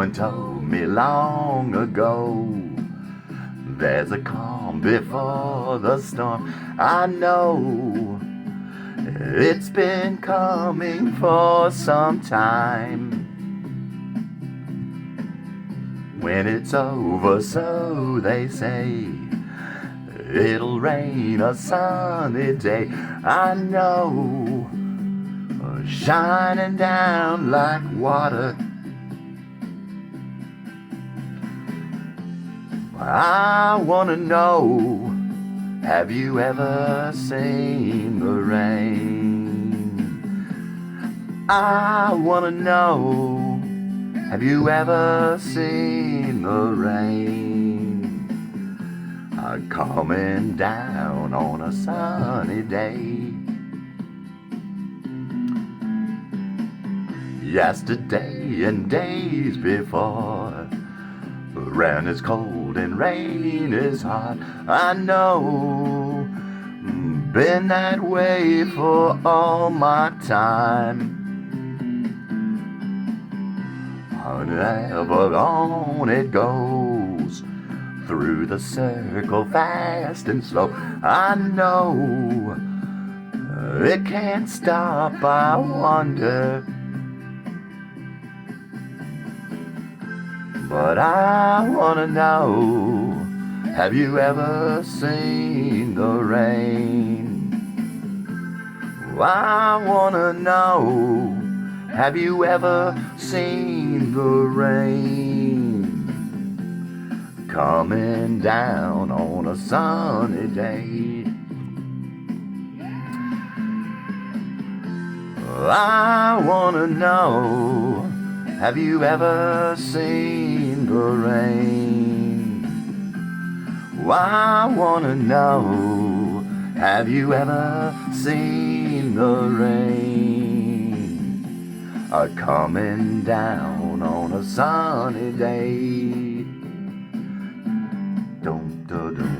Someone told me long ago, there's a calm before the storm. I know it's been coming for some time. When it's over, so they say, it'll rain a sunny day. I know, shining down like water. I wanna know, have you ever seen the rain? I wanna know, have you ever seen the rain? Coming down on a sunny day. Yesterday and days before, rain is cold and rain is hot. I know, been that way for all my time. However on it goes, through the circle fast and slow. I know, it can't stop, I wonder. But I wanna know, have you ever seen the rain? I wanna know, have you ever seen the rain? Coming down on a sunny day. I wanna know, have you ever seen the rain? I wanna know, have you ever seen the rain? Coming down on a sunny day. Dum, da, dum.